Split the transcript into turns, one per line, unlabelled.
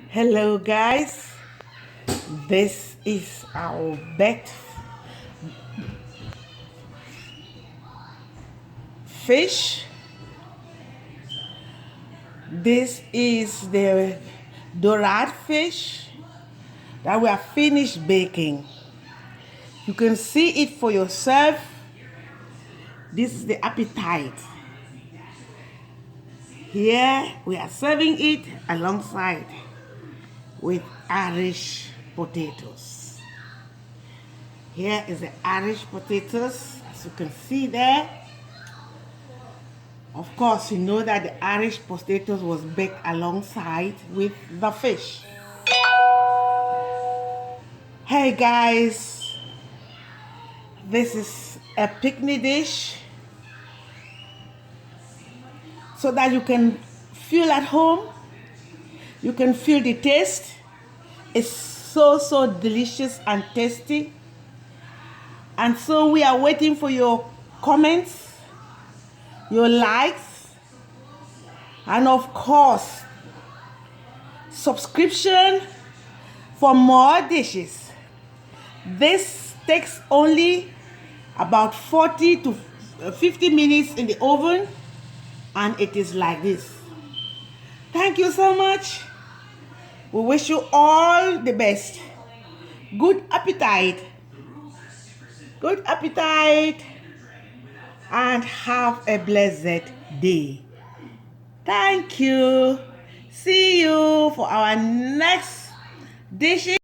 Hello guys, this is our baked fish. This is the dorade fish that we are finished baking. You can see it for yourself. This is the appetite. Here we are serving it alongside with Irish potatoes. Here is the Irish potatoes, as you can see there. Of course, you know that the Irish potatoes was baked alongside with the fish. Hey guys, this is a picnic dish so that you can feel at home. You can feel the taste. It's so delicious and tasty. And so we are waiting for your comments, your likes, and of course, subscription for more dishes. This takes only about 40 to 50 minutes in the oven, and it is like this. Thank you so much. We wish you all the best. Good appetite. Good appetite. And have a blessed day. Thank you. See you for our next dishes.